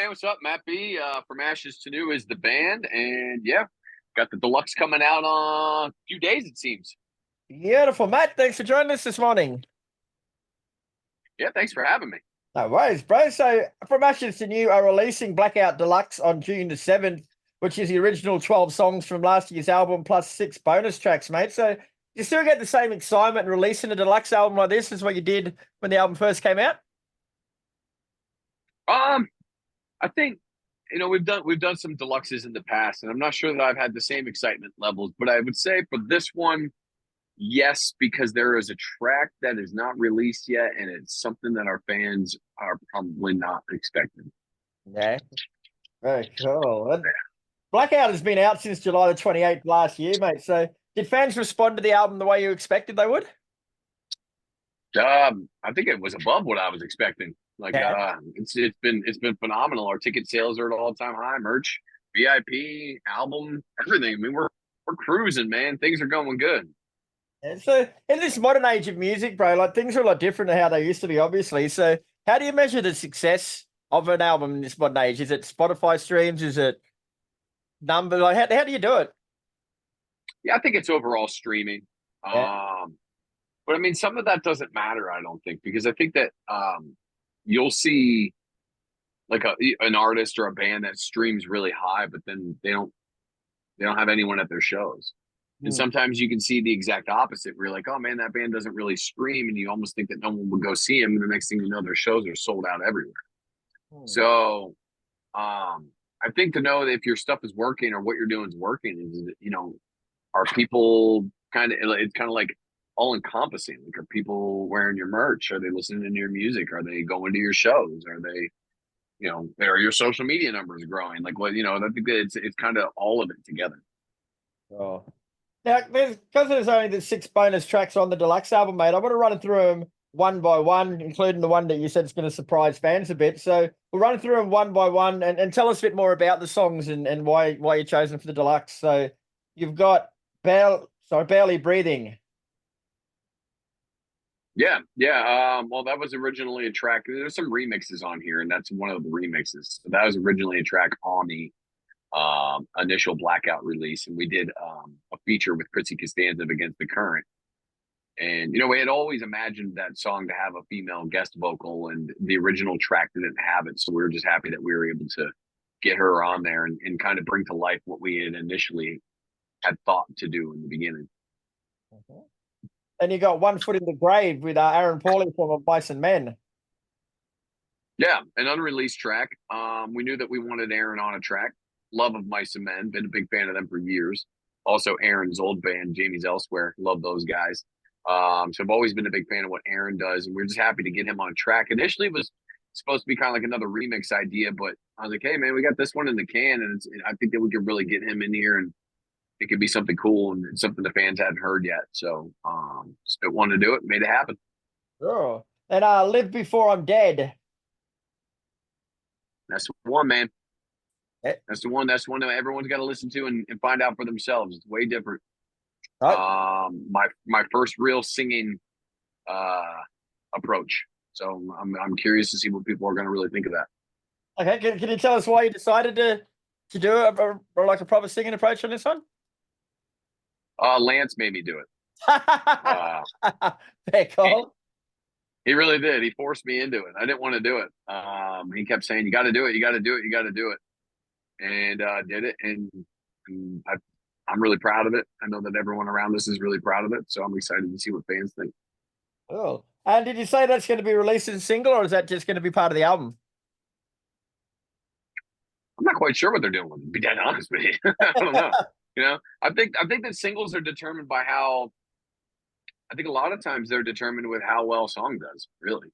Hey, what's up? Matt B from Ashes to New is the band, and yeah, got the deluxe coming out on a few days, it seems. Beautiful, Matt. Thanks for joining us this morning. Yeah, thanks for having me. No worries, bro. So, From Ashes to New are releasing Blackout Deluxe on June the 7th, which is the original 12 songs from last year's album plus 6 bonus tracks, mate. So, you still get the same excitement releasing a deluxe album like this as what you did when the album first came out? Um, I think we've done some deluxes in the past, and I'm not sure that I've had the same excitement levels, but I would say for this one, yes, because there is a track that is not released yet, and it's something that our fans are probably not expecting. Yeah, very cool. And Blackout has been out since July the 28th last year, mate. So, did fans respond to the album the way you expected they would? I think it was above what I was expecting. Yeah. It's been phenomenal. Our ticket sales are at all time high. Merch, VIP, album, everything. I mean, we're cruising, man. Things are going good. And so in this modern age of music, bro, like things are a lot different to how they used to be, obviously. So how do you measure the success of an album in this modern age? Is it Spotify streams? Is it number? Like how do you do it? Yeah, I think it's overall streaming. Yeah. But I mean, some of that doesn't matter. I don't think because I think that you'll see like an artist or a band that streams really high, but then they don't have anyone at their shows. And Hmm. sometimes you can see the exact opposite where you're like, oh man, that band doesn't really stream. And you almost think that no one would go see them. And the next thing you know, their shows are sold out everywhere. Hmm. So I think to know that if your stuff is working or what you're doing is working is, are people it's kind of like all encompassing. Like, are people wearing your merch? Are they listening to your music? Are they going to your shows? Are they, are your social media numbers growing? Like I think that it's kind of all of it together. Oh. Now, because there's only the 6 bonus tracks on the deluxe album, mate. I want to run through them one by one, including the one that you said is going to surprise fans a bit. So we'll run through them one by one and tell us a bit more about the songs and why you chose them for the deluxe. So you've got Barely Breathing. Yeah, yeah. Well, that was originally a track. There's some remixes on here, and that's one of the remixes. So that was originally a track on the initial Blackout release, and we did a feature with Chrissy Costanza Against the Current. And we had always imagined that song to have a female guest vocal, and the original track didn't have it. So we were just happy that we were able to get her on there and kind of bring to life what we had initially had thought to do in the beginning. Mhm. Then you got One Foot in the Grave with Aaron Pauley from Mice and Men. Yeah, an unreleased track. We knew that we wanted Aaron on a track. Love of Mice and Men, been a big fan of them for years. Also, Aaron's old band, Jamie's Elsewhere, love those guys. So I've always been a big fan of what Aaron does, and we're just happy to get him on a track. Initially, it was supposed to be kind of like another remix idea, but I was like, hey man, we got this one in the can, and I think that we could really get him in here, and it could be something cool and something the fans hadn't heard yet. So, just wanted to do it, made it happen. Sure. And Live Before I'm Dead. That's the one, man. Yeah. That's the one. That's one that everyone's got to listen to and find out for themselves. It's way different. Right. My first real singing uh approach. So I'm curious to see what people are going to really think of that. Okay. Can you tell us why you decided to do like a proper singing approach on this one? Lance made me do it. Uh, Fair he, call. he really did. He forced me into it. I didn't want to do it. He kept saying, "You got to do it. You got to do it. You got to do it," and did it. And I'm really proud of it. I know that everyone around us is really proud of it. So I'm excited to see what fans think. Oh. And did you say that's going to be released as a single, or is that just going to be part of the album? I'm not quite sure what they're doing with it, to be dead honest with you. I don't know. I think that singles are determined by how. I think a lot of times they're determined with how well a song does, really.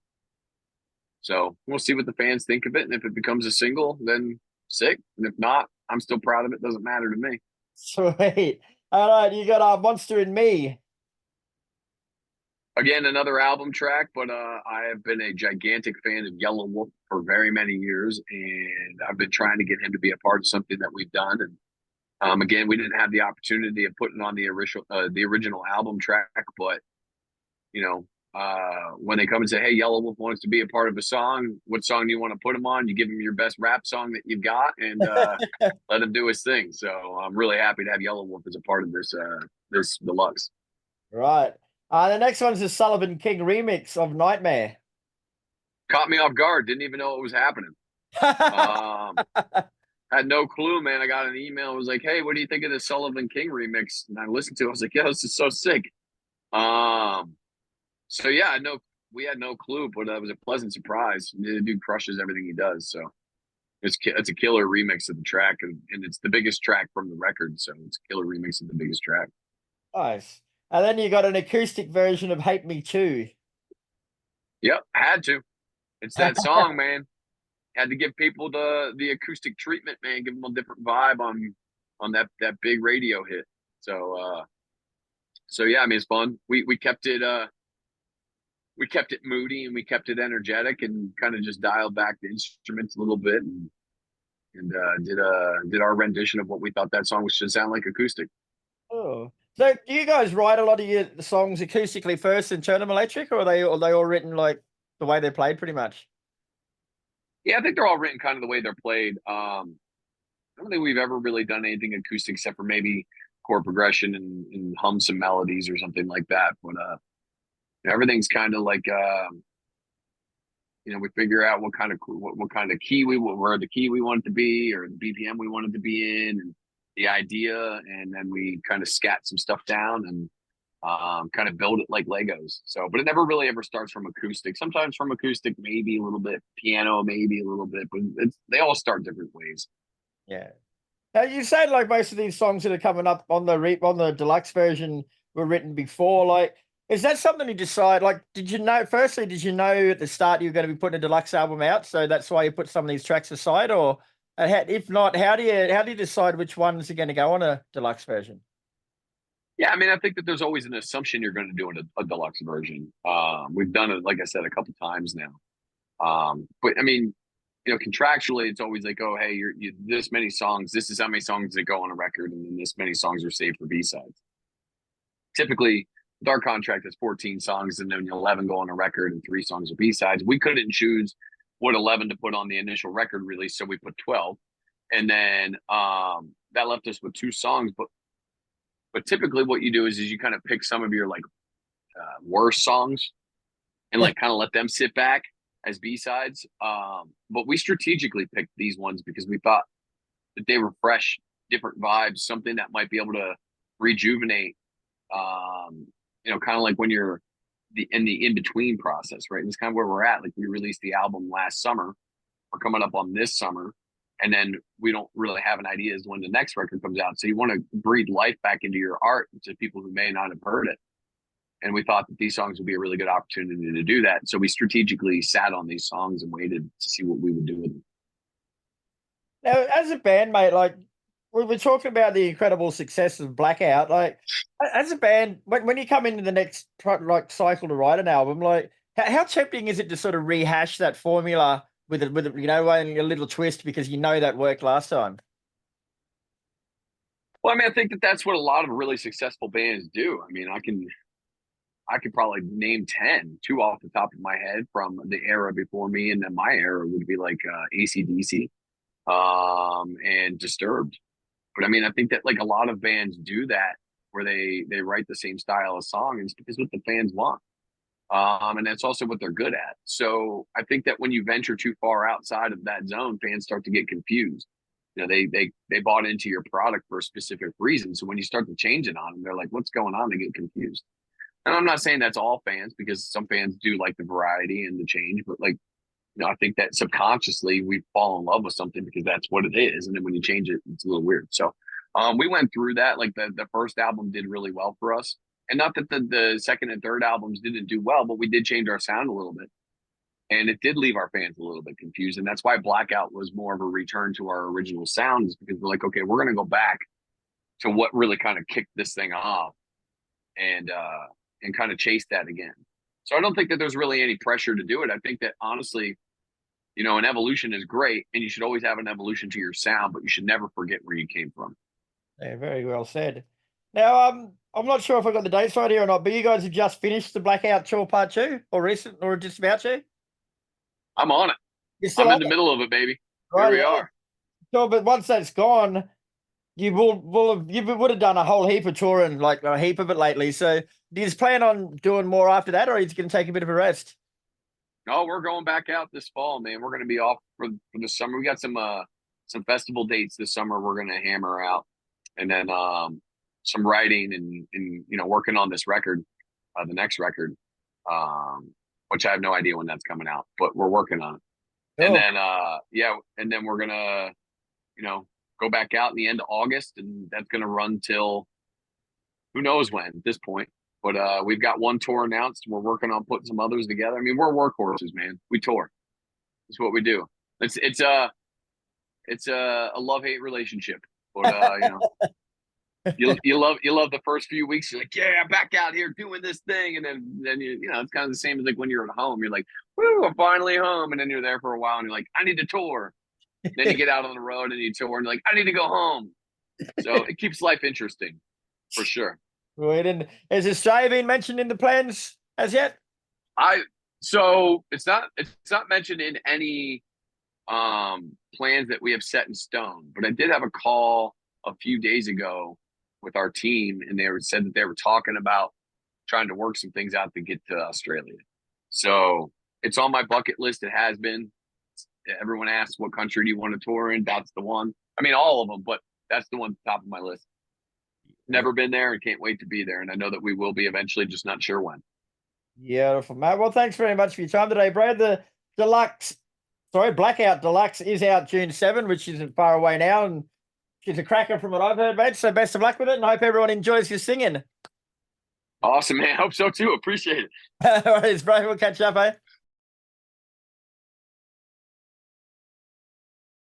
So we'll see what the fans think of it, and if it becomes a single, then sick. And if not, I'm still proud of it. Doesn't matter to me. Sweet. All right, you got Monster in Me. Again, another album track, but I have been a gigantic fan of Yellow Wolf for very many years, and I've been trying to get him to be a part of something that we've done. And again, we didn't have the opportunity of putting on the original album track, but you know, when they come and say, "Hey, Yellow Wolf wants to be a part of a song. What song do you want to put him on?" You give him your best rap song that you've got, and let him do his thing. So I'm really happy to have Yellow Wolf as a part of this deluxe. Right. The next one's the Sullivan King remix of Nightmare. Caught me off guard. Didn't even know what was happening. Had no clue, man. I got an email. It was like, "Hey, what do you think of the Sullivan King remix?" And I listened to it. I was like, "Yeah, this is so sick." So yeah, we had no clue, but it was a pleasant surprise. The dude crushes everything he does. So it's a killer remix of the track, and it's the biggest track from the record. So it's a killer remix of the biggest track. Nice. And then you got an acoustic version of Hate Me Too. Yep, had to. It's that song, man. Had to give people the acoustic treatment, man. Give them a different vibe on that big radio hit. So yeah, I mean it's fun. We kept it moody and we kept it energetic and kind of just dialed back the instruments a little bit and did our rendition of what we thought that song should sound like acoustic. Oh. So do you guys write a lot of your songs acoustically first and turn them electric, or are they all written like the way they're played pretty much? Yeah, I think they're all written kind of the way they're played. I don't think we've ever really done anything acoustic except for maybe chord progression and hum some melodies or something like that. But everything's kind of like we figure out what kind of key where the key we want it to be or the BPM we want it to be in and the idea, and then we kind of scat some stuff down and kind of build it like Legos. So, but it never really ever starts from acoustic. Sometimes from acoustic, maybe a little bit, piano, maybe a little bit, but they all start different ways. Yeah. Now you said like most of these songs that are coming up on the deluxe version were written before. Like, is that something you decide? Like, did you know? Firstly, did you know at the start you were going to be putting a deluxe album out, so that's why you put some of these tracks aside, or if not, how do you decide which ones are going to go on a deluxe version? Yeah, I mean, I think that there's always an assumption you're going to do a deluxe version. We've done it, like I said, a couple times now. But I mean, contractually, it's always like, oh, hey, you this many songs. This is how many songs that go on a record, and then this many songs are saved for B sides. Typically, with our contract, is 14 songs, and then 11 go on a record, and 3 songs are B sides. We couldn't choose what 11 to put on the initial record release, so we put 12, and then that left us with 2 songs. But typically, what you do is you kind of pick some of your like worst songs and like kind of let them sit back as B sides. But we strategically picked these ones because we thought that they were fresh, different vibes, something that might be able to rejuvenate. Kind of like when you're in the in between process, right? And it's kind of where we're at. Like we released the album last summer. We're coming up on this summer, and then we don't really have an idea as to when the next record comes out. So you want to breathe life back into your art to people who may not have heard it. And we thought that these songs would be a really good opportunity to do that. So we strategically sat on these songs and waited to see what we would do with them. Now, as a band, mate, like we were talking about the incredible success of Blackout. Like, as a band, when you come into the next like cycle to write an album, like how tempting is it to sort of rehash that formula with a a little twist because you know that worked last time? Well, I mean, I think that that's what a lot of really successful bands do. I mean, I could probably name 10, 2 off the top of my head from the era before me, and then my era would be like AC/DC and Disturbed. But I mean, I think that like a lot of bands do that where they write the same style of song, and it's because what the fans want. And that's also what they're good at. So I think that when you venture too far outside of that zone, fans start to get confused. They bought into your product for a specific reason. So when you start to change it on them, they're like, "What's going on?" They get confused. And I'm not saying that's all fans because some fans do like the variety and the change, but like, I think that subconsciously we fall in love with something because that's what it is. And then when you change it, it's a little weird. So we went through that. Like the first album did really well for us. And not that the second and third albums didn't do well, but we did change our sound a little bit. And it did leave our fans a little bit confused. And that's why Blackout was more of a return to our original sounds because we're like, okay, we're going to go back to what really kind of kicked this thing off and kind of chase that again. So I don't think that there's really any pressure to do it. I think that honestly, an evolution is great and you should always have an evolution to your sound, but you should never forget where you came from. Yeah, very well said. Now, I'm not sure if I got the dates right here or not, but you guys have just finished the Blackout Tour Part 2 or recent or just about to? I'm on it. You're still I'm in on the it, middle of it, baby. Here right? we Yeah. are. So, but once that's gone, you would have done a whole heap of touring, like a heap of it lately. So, do you just plan on doing more after that, or are you just going to take a bit of a rest? Oh, we're going back out this fall, man. We're going to be off for the summer. We got some festival dates this summer. We're going to hammer out, and then some writing and working on this record, the next record, which I have no idea when that's coming out, but we're working on it. And Oh, then and then we're gonna go back out in the end of August, and that's gonna run till who knows when at this point. But we've got one tour announced. We're working on putting some others together. I mean, we're workhorses, man. We tour. It's what we do. It's a love hate relationship. But you love the first few weeks. You're like, yeah, back out here doing this thing, and then it's kind of the same as like when you're at home. You're like, woo, I'm finally home, and then you're there for a while, and you're like, I need to tour. Then you get out on the road and you tour, and you're like, I need to go home. So it keeps life interesting, for sure. right. And has Australia been mentioned in the plans as yet? So it's not mentioned in any plans that we have set in stone, but I did have a call a few days ago with our team, and said that they were talking about trying to work some things out to get to Australia. So it's on my bucket list. It has been. Everyone asks, what country do you want to tour in? That's the one. I mean, all of them, but that's the one top of my list. Never been there and can't wait to be there. And I know that we will be eventually, just not sure when. Beautiful, mate. Well, thanks very much for your time today, Brad. The Blackout Deluxe is out June 7, which isn't far away now, and she's a cracker from what I've heard, mate. So best of luck with it, and I hope everyone enjoys your singing. Awesome, man. Hope so too. Appreciate it. All right, bro. We'll catch up, eh?